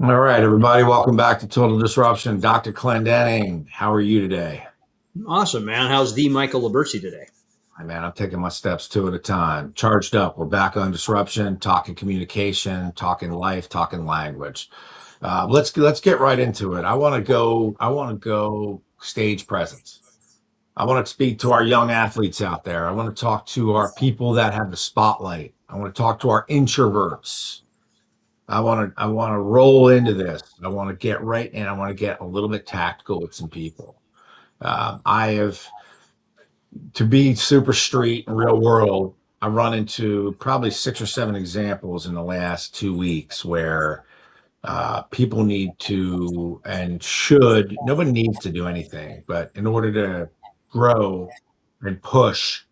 All right, everybody, welcome back to Total Disruption. Dr. Clendenning, how are you today? Awesome, man. How's the Michael Libercci today? Hey, man, I'm taking my steps two at a time. Charged up. We're back on disruption, talking communication, talking life, talking language. Let's get right into it. I want to go stage presence. I want to speak to our young athletes out there. I want to talk to our people that have the spotlight. I want to talk to our introverts. I want to roll into this. I want to get right in. I want to get a little bit tactical with some people. I have to be super street and real world. I run into probably six or seven examples in the last 2 weeks where people need to and should. Nobody needs to do anything, but in order to grow and push,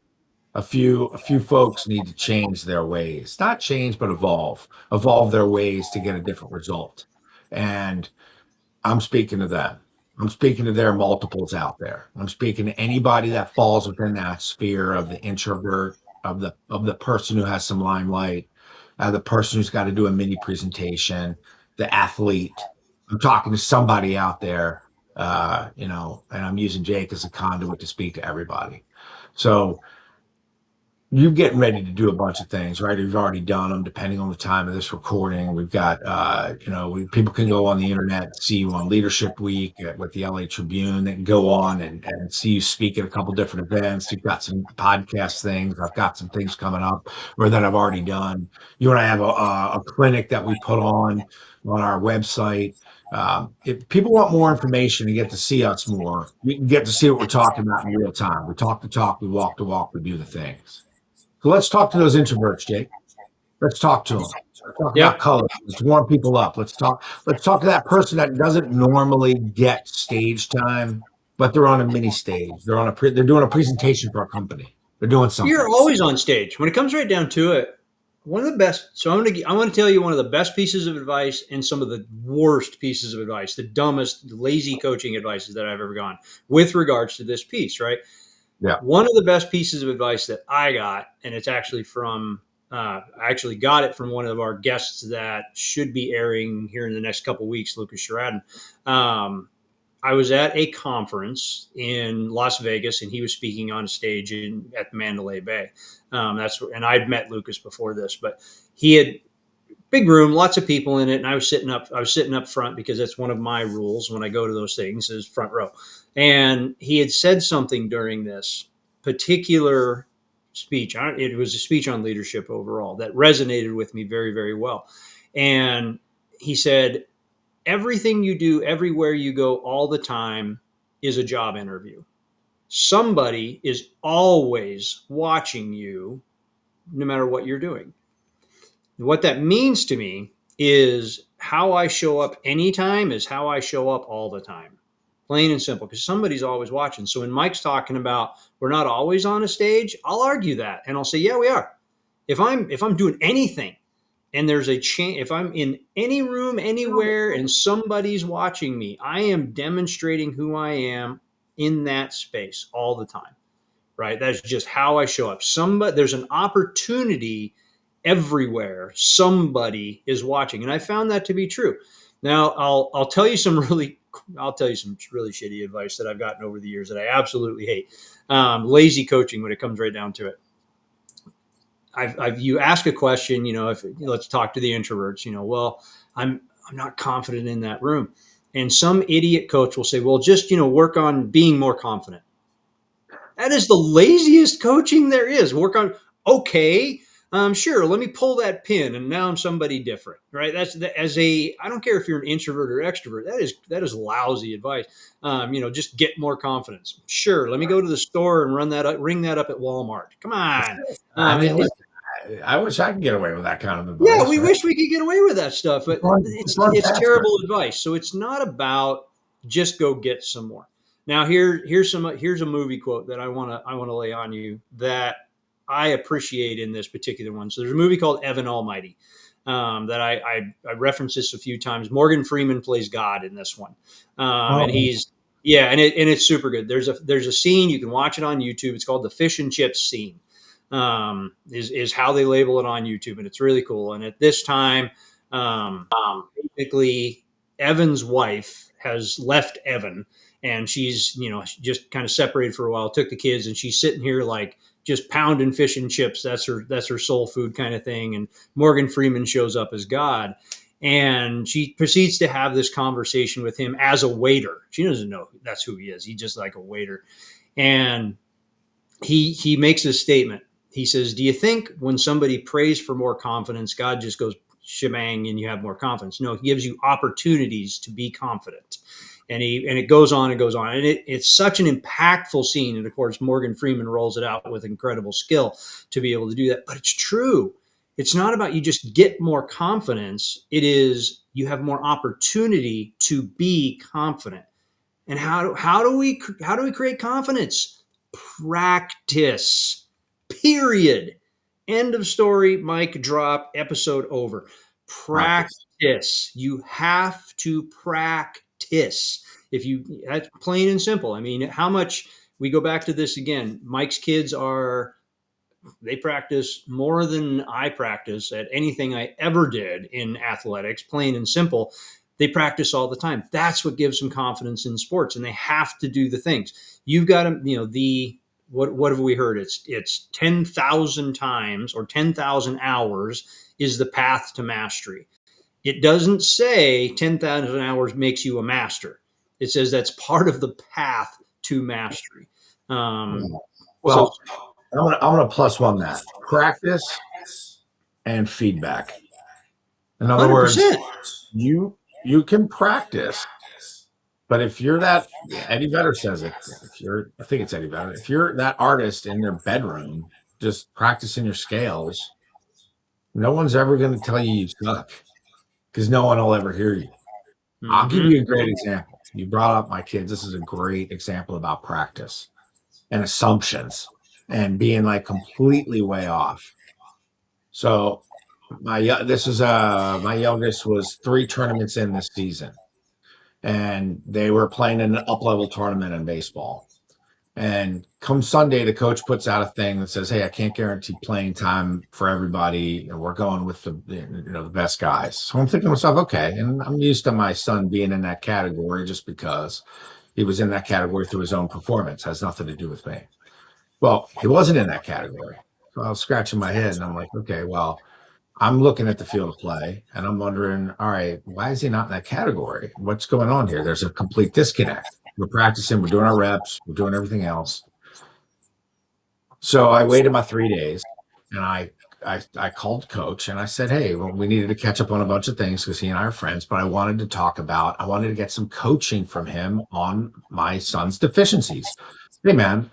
a few folks need to change their ways. Not change, but evolve their ways to get a different result. And I'm speaking to them. I'm speaking to their multiples out there. I'm speaking to anybody that falls within that sphere of the introvert, of the person who has some limelight, the person who's got to do a mini presentation, the athlete. I'm talking to somebody out there, and I'm using Jake as a conduit to speak to everybody. So you getting ready to do a bunch of things, right? You've already done them, depending on the time of this recording. We've got, people can go on the internet, see you on Leadership Week with the LA Tribune. They can go on and see you speak at a couple different events. You've got some podcast things. I've got some things coming up or that I've already done. You and I have a clinic that we put on our website. If people want more information and get to see us more, you can get to see what we're talking about in real time. We talk the talk, we walk the walk, we do the things. So let's talk to those introverts, Jake. Let's talk to them. Let's talk about Yep. color. Let's warm people up. Let's talk to that person that doesn't normally get stage time, but they're on a mini stage. They're doing a presentation for a company. They're doing You're something. always on stage. When it comes right down to it, one of the best. So I want to tell you one of the best pieces of advice and some of the worst pieces of advice, the dumbest, lazy coaching advices that I've ever gone with regards to this piece, right? Yeah. One of the best pieces of advice that I got, and it's actually I actually got it from one of our guests that should be airing here in the next couple of weeks, Lucas Sheridan. I was at a conference in Las Vegas, and he was speaking on stage at the Mandalay Bay. And I'd met Lucas before this, but he had big room, lots of people in it, and I was sitting up. I was sitting up front because that's one of my rules when I go to those things is front row. And he had said something during this particular speech. It was a speech on leadership overall that resonated with me very, very well. And he said, everything you do, everywhere you go, all the time is a job interview. Somebody is always watching you, no matter what you're doing. What that means to me is how I show up anytime is how I show up all the time. Plain and simple, because somebody's always watching. So when Mike's talking about we're not always on a stage, I'll argue that and I'll say, yeah, we are. If I'm doing anything and there's a chance, if I'm in any room anywhere and somebody's watching me, I am demonstrating who I am in that space all the time. Right? That's just how I show up. There's an opportunity everywhere. Somebody is watching, and I found that to be true. Now, I'll tell you some really shitty advice that I've gotten over the years that I absolutely hate. Lazy coaching when it comes right down to it. You ask a question, if let's talk to the introverts, well, I'm not confident in that room, and some idiot coach will say, well, just work on being more confident. That is the laziest coaching there is. Work on, okay, sure, let me pull that pin and now I'm somebody different, right? I don't care if you're an introvert or extrovert, that is lousy advice. Just get more confidence. Sure, let me go to the store and ring that up at Walmart. Come on. I mean, It, listen, I wish I could get away with that kind of yeah, advice, we right? wish we could get away with that stuff, but It's it's unnecessary. terrible advice. So it's not about just go get some more. Now here's a movie quote that I want to lay on you that I appreciate in this particular one. So there's a movie called Evan Almighty that I referenced this a few times. Morgan Freeman plays God in this one, and Oh, he's yeah, and it's super good. There's a scene you can watch it on YouTube. It's called the fish and chips scene is how they label it on YouTube, and it's really cool. And at this time, um, basically Evan's wife has left Evan, and she's, just kind of separated for a while, took the kids, and she's sitting here like just pounding fish and chips. That's her soul food kind of thing. And Morgan Freeman shows up as God, and she proceeds to have this conversation with him as a waiter. She doesn't know that's who he is. He's just like a waiter. And he makes a statement. He says, "Do you think when somebody prays for more confidence, God just goes shebang and you have more confidence?" No, he gives you opportunities to be confident. And it goes on and goes on. And it's such an impactful scene. And of course, Morgan Freeman rolls it out with incredible skill to be able to do that. But it's true. It's not about you just get more confidence. It is you have more opportunity to be confident. And how do we create confidence? Practice. Period. End of story. Mic drop. Episode over. Practice. Practice. You have to practice. That's plain and simple. I mean, how much we go back to this again. Mike's kids they practice more than I practice at anything I ever did in athletics, plain and simple. They practice all the time. That's what gives them confidence in sports, and they have to do the things. You've got to, what have we heard? It's 10,000 times or 10,000 hours is the path to mastery. It doesn't say 10,000 hours makes you a master. It says that's part of the path to mastery. Well, I'm gonna plus one that practice and feedback. In other 100%. words, you can practice, but if you're that Eddie Vedder says it, I think it's Eddie Vedder, if you're that artist in their bedroom just practicing your scales, no one's ever going to tell you you suck because no one will ever hear you. Mm-hmm. I'll give you a great example. You brought up my kids. This is a great example about practice and assumptions and being like completely way off. So my youngest was 3 tournaments in this season, and they were playing in an up-level tournament in baseball. And come Sunday, the coach puts out a thing that says, "Hey, I can't guarantee playing time for everybody, and we're going with the best guys." So I'm thinking to myself, okay, and I'm used to my son being in that category just because he was in that category through his own performance. It has nothing to do with me. Well, he wasn't in that category. So I was scratching my head, and I'm like, okay, well, I'm looking at the field of play, and I'm wondering, all right, why is he not in that category? What's going on here? There's a complete disconnect. We're practicing, we're doing our reps, we're doing everything else. So I waited my 3 days, and I called coach, and I said, hey, well, we needed to catch up on a bunch of things because he and I are friends, but I wanted to get some coaching from him on my son's deficiencies. Hey man,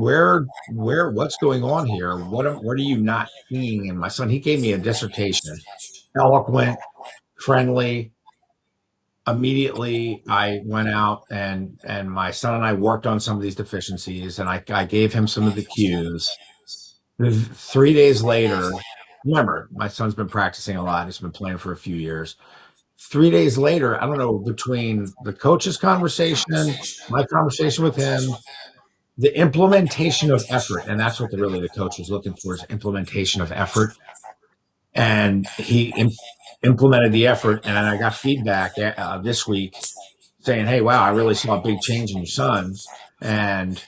what's going on here? What are you not seeing in my son? He gave me a dissertation, eloquent, friendly. Immediately I went out and my son and I worked on some of these deficiencies, and I gave him some of the cues. 3 days later, remember, my son's been practicing a lot. He's been playing for a few years. 3 days later, I don't know, between the coach's conversation, my conversation with him, the implementation of effort, and that's what the coach was looking for, is implementation of effort. And he implemented the effort, and I got feedback this week saying, hey, wow, I really saw a big change in your son, and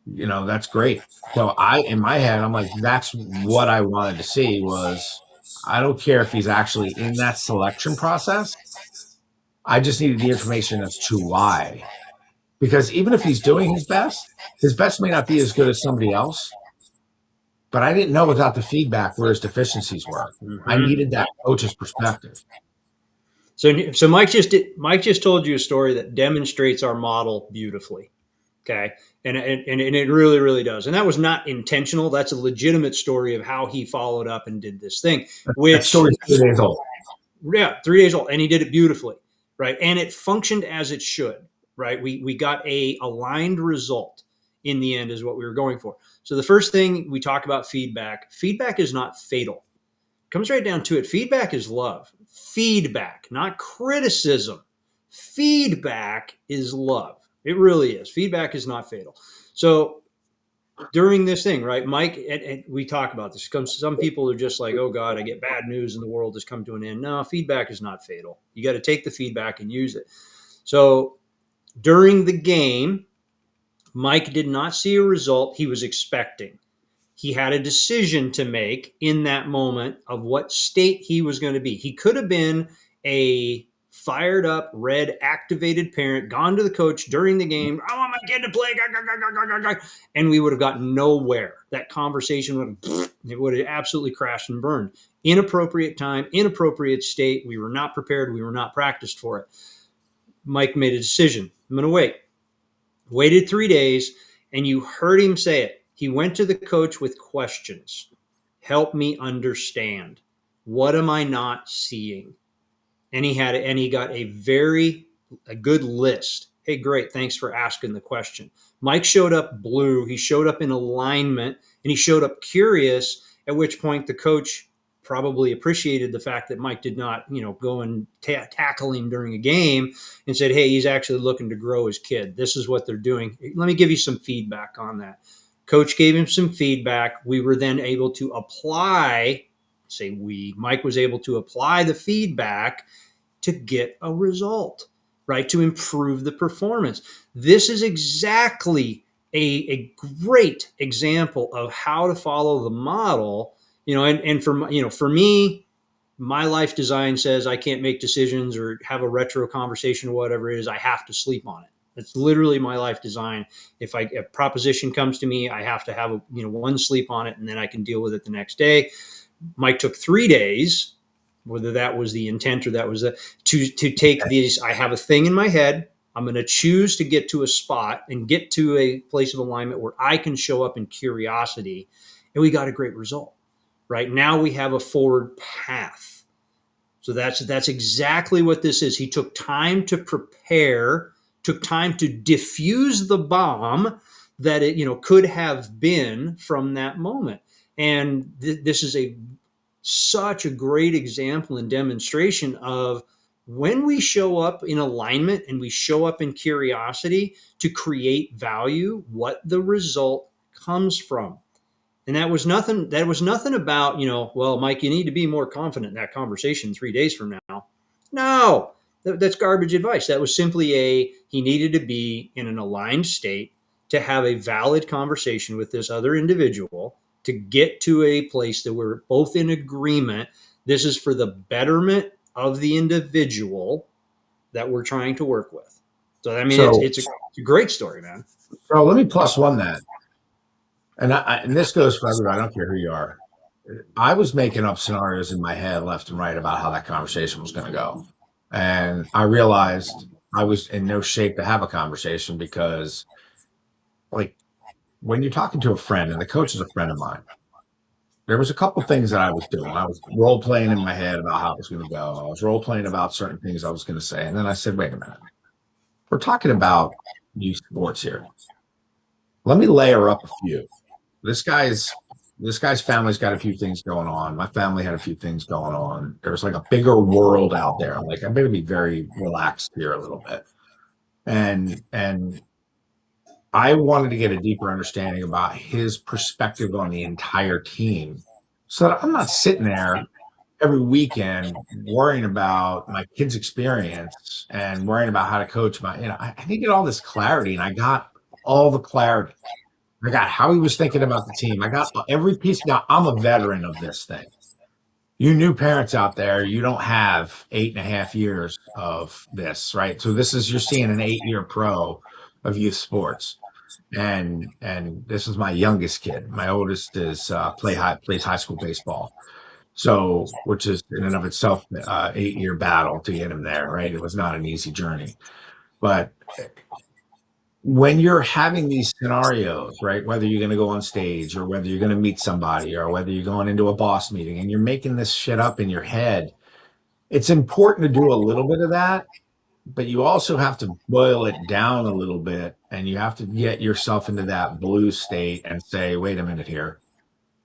that's great. So in my head, I'm like, that's what I wanted to see. Was I don't care if he's actually in that selection process. I just needed the information as to why. Because even if he's doing his best may not be as good as somebody else. But I didn't know without the feedback where his deficiencies were. Mm-hmm. I needed that coach's perspective. So Mike just told you a story that demonstrates our model beautifully. Okay. And it really, really does. And that was not intentional. That's a legitimate story of how he followed up and did this thing. That story's 3 days old. Yeah, 3 days old. And he did it beautifully. Right. And it functioned as it should. Right. We got a aligned result in the end is what we were going for. So the first thing we talk about feedback is not fatal. It comes right down to it. Feedback is love. Feedback, not criticism. Feedback is love. It really is. Feedback is not fatal. So during this thing, right, Mike, and we talk about this. Some people are just like, oh God, I get bad news and the world has come to an end. No, feedback is not fatal. You got to take the feedback and use it. So during the game, Mike did not see a result he was expecting. He had a decision to make in that moment of what state he was going to be. He could have been a fired up, red, activated parent, gone to the coach during the game. I want my kid to play, and we would have gotten nowhere. That conversation would have absolutely crashed and burned. Inappropriate time, inappropriate state. We were not prepared. We were not practiced for it. Mike made a decision. I'm going to wait. Waited 3 days, and you heard him say it. He went to the coach with questions. Help me understand. What am I not seeing? And he got a good list. Hey, great. Thanks for asking the question. Mike showed up blue. He showed up in alignment, and he showed up curious, at which point the coach probably appreciated the fact that Mike did not, go and tackle him during a game, and said, hey, he's actually looking to grow his kid. This is what they're doing. Let me give you some feedback on that. Coach gave him some feedback. We were then able to apply, Mike was able to apply the feedback to get a result, right? To improve the performance. This is exactly a great example of how to follow the model, and for me, my life design says I can't make decisions or have a retro conversation or whatever it is. I have to sleep on it. That's literally my life design. If a proposition comes to me, I have to have one sleep on it, and then I can deal with it the next day. Mike took 3 days, whether that was the intent or that was to take these. I have a thing in my head. I'm going to choose to get to a spot and get to a place of alignment where I can show up in curiosity, and we got a great result. Right now we have a forward path. So that's exactly what this is. He took time to prepare, took time to diffuse the bomb that it could have been from that moment. And this is such a great example and demonstration of when we show up in alignment and we show up in curiosity to create value, what the result comes from. And that was nothing about, well, Mike, you need to be more confident in that conversation 3 days from now. No, that's garbage advice. That was simply he needed to be in an aligned state to have a valid conversation with this other individual to get to a place that we're both in agreement. This is for the betterment of the individual that we're trying to work with. So, I mean, it's a great story, man. So let me plus one that. And this goes for everybody. I don't care who you are. I was making up scenarios in my head left and right about how that conversation was going to go. And I realized I was in no shape to have a conversation because, like, when you're talking to a friend, and the coach is a friend of mine, there was a couple things that I was doing. I was role playing in my head about how it was going to go. I was role playing about certain things I was going to say. And then I said, wait a minute. We're talking about youth sports here. Let me layer up a few. This guy's family's got a few things going on. My family had a few things going on. There's like a bigger world out there. Like, I'm going to be very relaxed here a little bit. And I wanted to get a deeper understanding about his perspective on the entire team so that I'm not sitting there every weekend worrying about my kid's experience and worrying about how to coach I need to get all this clarity, and I got all the clarity. I got how he was thinking about the team. I got every piece. Now, I'm a veteran of this thing. You new parents out there, you don't have 8.5 years of this, right? So you're seeing an 8-year pro of youth sports. And this is my youngest kid. My oldest is plays high school baseball. So, which is in and of itself 8-year battle to get him there, right? It was not an easy journey. But when you're having these scenarios, right, whether you're going to go on stage or whether you're going to meet somebody or whether you're going into a boss meeting and you're making this shit up in your head, it's important to do a little bit of that, but you also have to boil it down a little bit, and you have to get yourself into that blue state and say, wait a minute here.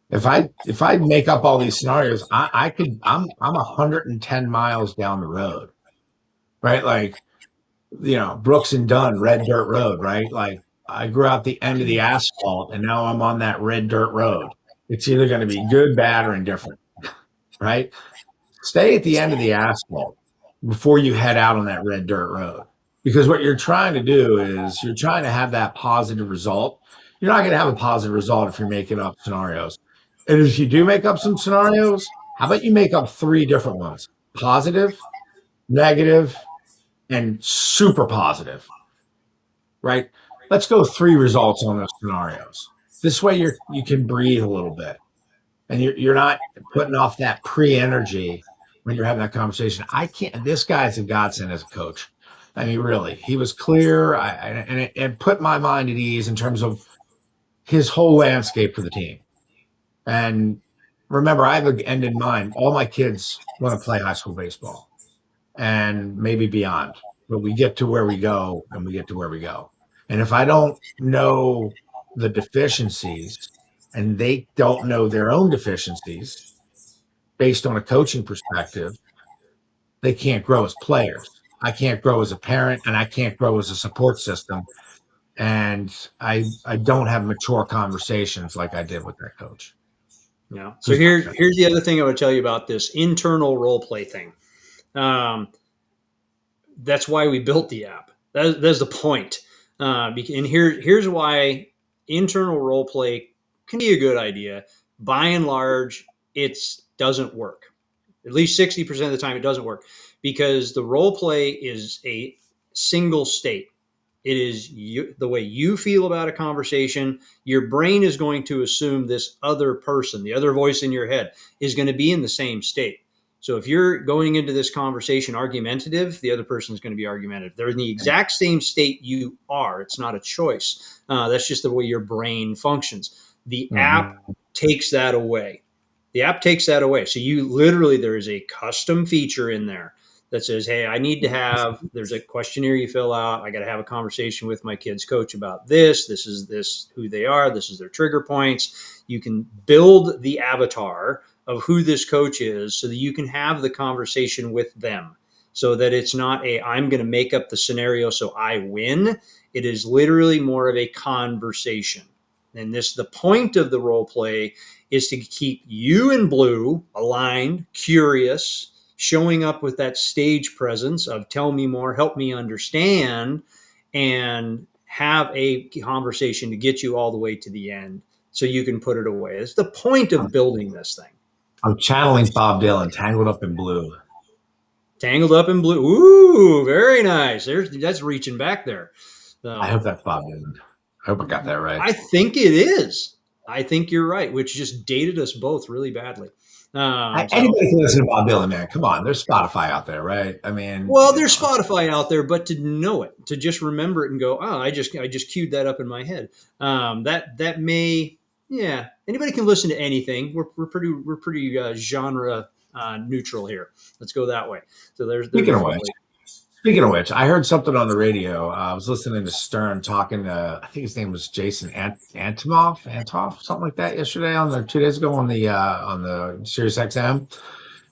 If I make up all these scenarios, I'm 110 miles down the road, right? Like, Brooks and Dunn, Red Dirt Road, right? Like, I grew out the end of the asphalt, and now I'm on that red dirt road. It's either going to be good, bad, or indifferent, right? Stay at the end of the asphalt before you head out on that red dirt road. Because what you're trying to do is you're trying to have that positive result. You're not going to have a positive result if you're making up scenarios. And if you do make up some scenarios, how about you make up three different ones? Positive, negative, and super positive, right? Let's go three results on those scenarios. This way you can breathe a little bit and you're not putting off that pre-energy when you're having that conversation. I can't. This guy's a godsend as a coach. I mean, really, he was clear, and it put my mind at ease in terms of his whole landscape for the team. And remember, I have an end in mind. All my kids want to play high school baseball, and maybe beyond. But we get to where we go, and we get to where we go. And if I don't know the deficiencies and they don't know their own deficiencies based on a coaching perspective, they can't grow as players. I can't grow as a parent, and I can't grow as a support system. And I don't have mature conversations like I did with that coach. Yeah. So here's the other thing I would tell you about this internal role play thing. That's why we built the app. That's the point. And here's why internal role play can be a good idea. By and large, it doesn't work. At least 60% of the time, it doesn't work because the role play is a single state. It is the way you feel about a conversation. Your brain is going to assume this other person, the other voice in your head, is going to be in the same state. So if you're going into this conversation argumentative, the other person is going to be argumentative. They're in the exact same state you are. It's not a choice. That's just the way your brain functions. The app takes that away. The app takes that away. So there is a custom feature in there that says, hey, there's a questionnaire you fill out. I got to have a conversation with my kid's coach about this. This is who they are. This is their trigger points. You can build the avatar of who this coach is so that you can have the conversation with them so that it's not I'm going to make up the scenario so I win. It is literally more of a conversation. And the point of the role play is to keep you in blue, aligned, curious, showing up with that stage presence of tell me more, help me understand, and have a conversation to get you all the way to the end so you can put it away. It's the point of building this thing. I'm channeling Bob Dylan, Tangled Up in Blue. Tangled Up in Blue. Ooh, very nice. That's reaching back there. I hope that's Bob Dylan. I hope I got that right. I think it is. I think you're right, which just dated us both really badly. Anybody can listen to Bob Dylan, man. Come on, there's Spotify out there, right? I mean, there's Spotify out there, but to know it, to just remember it and go, oh, I just queued that up in my head. That may, yeah. Anybody can listen to anything. We're pretty genre neutral here. Let's go that way. So there's Speaking of which, I heard something on the radio. I was listening to Stern talking to, I think his name was Jason Antoff, something like that, yesterday 2 days ago on the Sirius XM,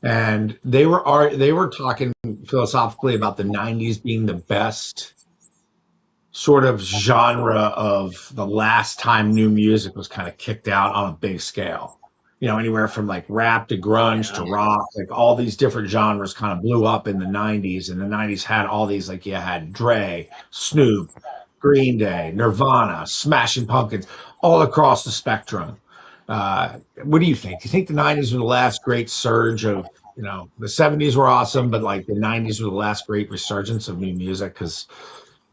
and they were talking philosophically about the '90s being the best sort of genre of the last time new music was kind of kicked out on a big scale. Anywhere from like rap to grunge to rock, like all these different genres kind of blew up in the '90s. And the '90s had all these, like you had Dre, Snoop, Green Day, Nirvana, Smashing Pumpkins, all across the spectrum. What do you think? Do you think the '90s were the last great surge of, the '70s were awesome, but like the '90s were the last great resurgence of new music? Because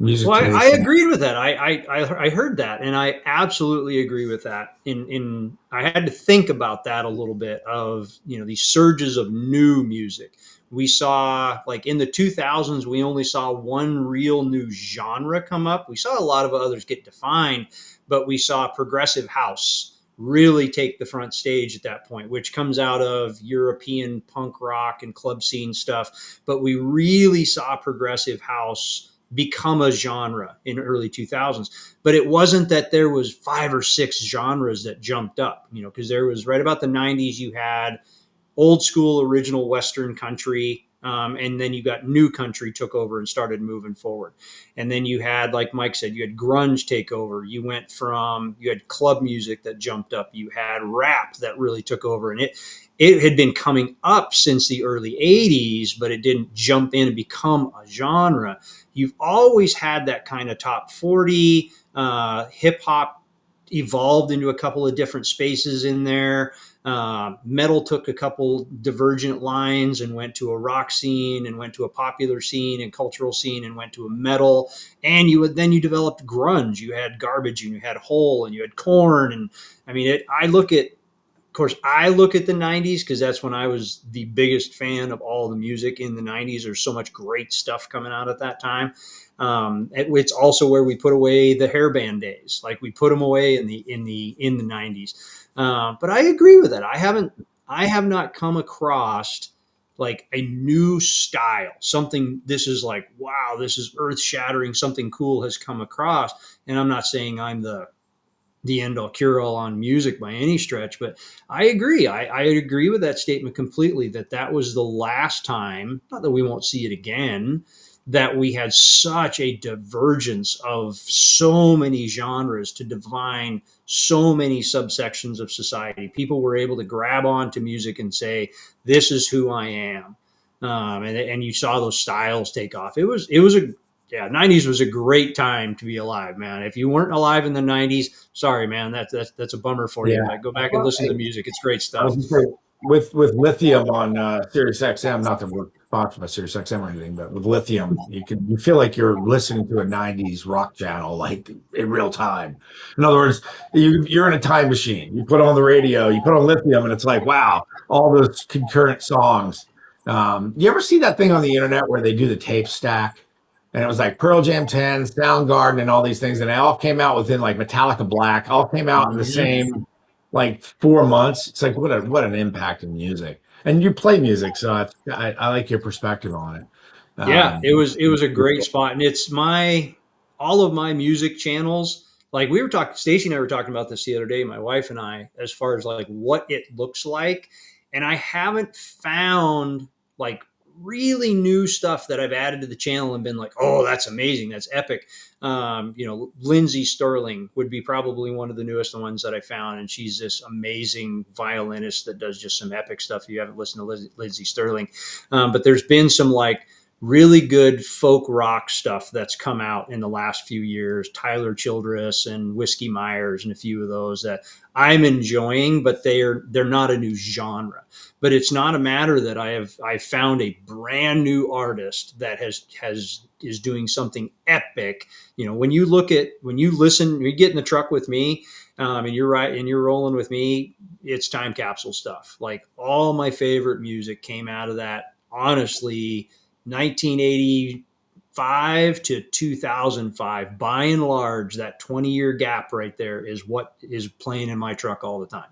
music. Well, I agreed with that. I heard that, and I absolutely agree with that. I had to think about that a little bit of these surges of new music. We saw, like in the 2000s, we only saw one real new genre come up. We saw a lot of others get defined, but we saw progressive house really take the front stage at that point, which comes out of European punk rock and club scene stuff. But we really saw progressive house become a genre in early 2000s. But it wasn't that there was 5 or 6 genres that jumped up, because there was right about the 90s, you had old school original Western country And then you got new country took over and started moving forward. And then you had, like Mike said, you had grunge take over. You had club music that jumped up. You had rap that really took over. And it had been coming up since the early 80s, but it didn't jump in and become a genre. You've always had that kind of top 40. Hip hop evolved into a couple of different spaces in there. Metal took a couple divergent lines and went to a rock scene and went to a popular scene and cultural scene and went to a metal. And then you developed grunge. You had Garbage and you had Hole and you had Korn. And I mean, I look at the 90s because that's when I was the biggest fan of all the music in the 90s. There's so much great stuff coming out at that time. It's also where we put away the hairband days. Like we put them away in the 90s. But I agree with it. I have not come across like a new style, something this is like, wow, this is earth shattering. Something cool has come across. And I'm not saying I'm the end all cure all on music by any stretch, but I agree. I agree with that statement completely, that was the last time, not that we won't see it again, that we had such a divergence of so many genres to define so many subsections of society. People were able to grab onto music and say, this is who I am. And you saw those styles take off. It was yeah, 90s was a great time to be alive, man. If you weren't alive in the 90s, sorry, man, that's a bummer for you. Yeah. Like, go back and listen to the music. It's great I was stuff. just saying, with Lithium on Sirius XM, not that we're sponsored by Sirius XM or anything, but with Lithium, you feel like you're listening to a 90s rock channel like in real time. In other words, you're in a time machine. You put on the radio, you put on Lithium, and it's like, wow, all those concurrent songs. You ever see that thing on the internet where they do the tape stack? And it was like Pearl Jam 10, Soundgarden, and all these things. And they all came out within like Metallica Black, all came out in the same like 4 months. It's like, what an impact in music. And you play music, so I like your perspective on it. Yeah, it was a great spot. And it's all of my music channels. Like Stacey and I were talking about this the other day, my wife and I, as far as like what it looks like. And I haven't found like really new stuff that I've added to the channel and been like, oh, that's amazing. That's epic. Lindsay Sterling would be probably one of the newest ones that I found. And she's this amazing violinist that does just some epic stuff. If you haven't listened to Lindsay Sterling. But there's been some like really good folk rock stuff that's come out in the last few years. Tyler Childress and Whiskey Myers and a few of those that I'm enjoying, but they're not a new genre. But it's not a matter that I found a brand new artist that is doing something epic. When you listen, you get in the truck with me, and you're right, and you're rolling with me, it's time capsule stuff. Like all my favorite music came out of that, honestly, 1985 to 2005, by and large, that 20-year gap right there is what is playing in my truck all the time.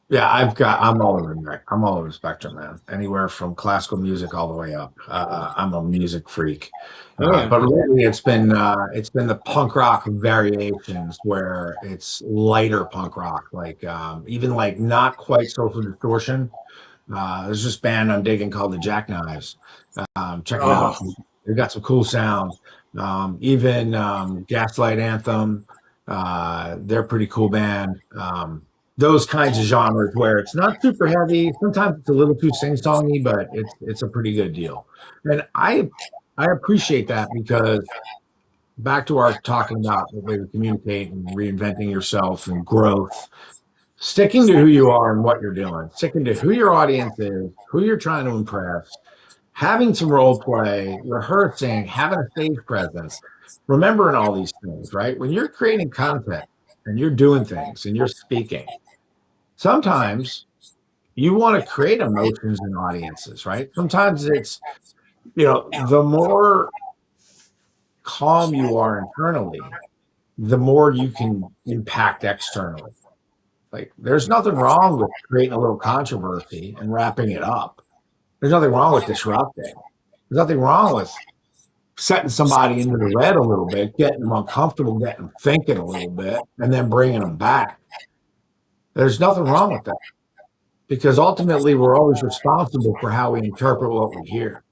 Yeah, I'm all over the spectrum, man. Anywhere from classical music all the way up. I'm a music freak. But really it's been the punk rock variations where it's lighter punk rock, like even like not quite Social Distortion. There's this band I'm digging called the Jackknives. Check it out. They've got some cool sounds. Even Gaslight Anthem, they're a pretty cool band. Those kinds of genres where it's not super heavy. Sometimes it's a little too sing-songy, but it's a pretty good deal. And I appreciate that because back to our talking about the way to communicate and reinventing yourself and growth, sticking to who you are and what you're doing, sticking to who your audience is, who you're trying to impress, having some role play, rehearsing, having a stage presence, remembering all these things, right? When you're creating content and you're doing things and you're speaking, sometimes you want to create emotions in audiences, right? Sometimes it's, the more calm you are internally, the more you can impact externally. Like, there's nothing wrong with creating a little controversy and wrapping it up. There's nothing wrong with disrupting. There's nothing wrong with setting somebody into the red a little bit, getting them uncomfortable, getting them thinking a little bit, and then bringing them back. There's nothing wrong with that because ultimately we're always responsible for how we interpret what we hear.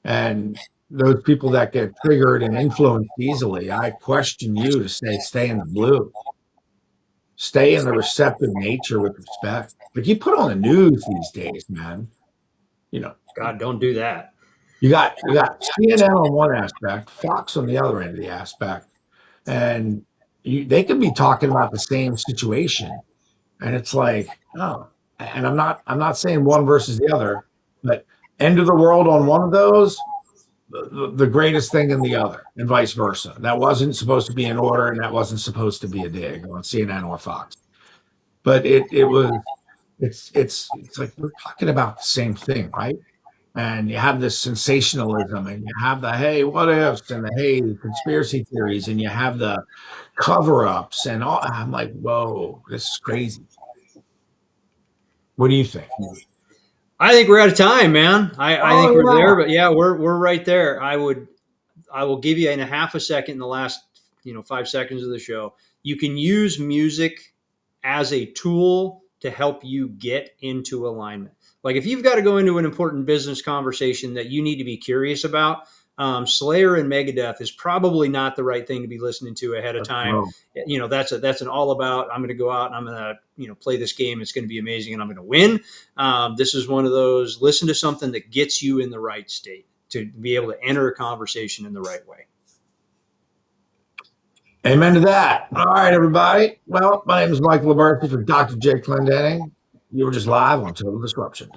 And those people that get triggered and influenced easily, I question you to say, stay in the blue, stay in the receptive nature with respect. Like you put on the news these days, man, you know, God, don't do that. you got CNN on one aspect, Fox on the other end of the aspect, and they could be talking about the same situation, and it's like, oh, and I'm not saying one versus the other, but end of the world on one of those, the greatest thing in the other, and vice versa. That wasn't supposed to be an order, and that wasn't supposed to be a dig on CNN or Fox, but it was. It's like we're talking about the same thing, right? And you have this sensationalism, and you have the hey, what ifs, and the hey, conspiracy theories, and you have the cover-ups, and all. I'm like, whoa, this is crazy. What do you think? I think we're out of time, man. I Oh think we're yeah. there, but yeah, we're right there. I will give you in a half a second in the last 5 seconds of the show. You can use music as a tool to help you get into alignment. Like if you've got to go into an important business conversation that you need to be curious about, Slayer and Megadeth is probably not the right thing to be listening to ahead of time. Well, That's an all about. I'm going to go out and I'm going to play this game. It's going to be amazing and I'm going to win. This is one of those. Listen to something that gets you in the right state to be able to enter a conversation in the right way. amen to that. All right, everybody. Well, my name is Michael Libercci for Dr. J. Clendenning. You were just live on Total Disruption.